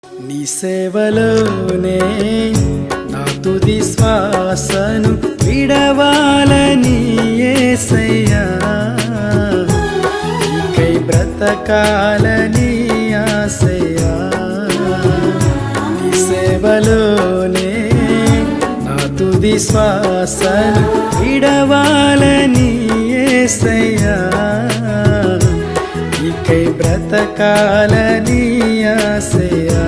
నీ సేవలోనే నా తుది శ్వాసను విడవాలని యేసయ్యా, నీకై బ్రతకాలని ఆశయ్యా. నీ సేవలోనే నా తుది శ్వాసను విడవాలని యేసయ్యా, నీకై బ్రతకాలని ఆశయ్యా.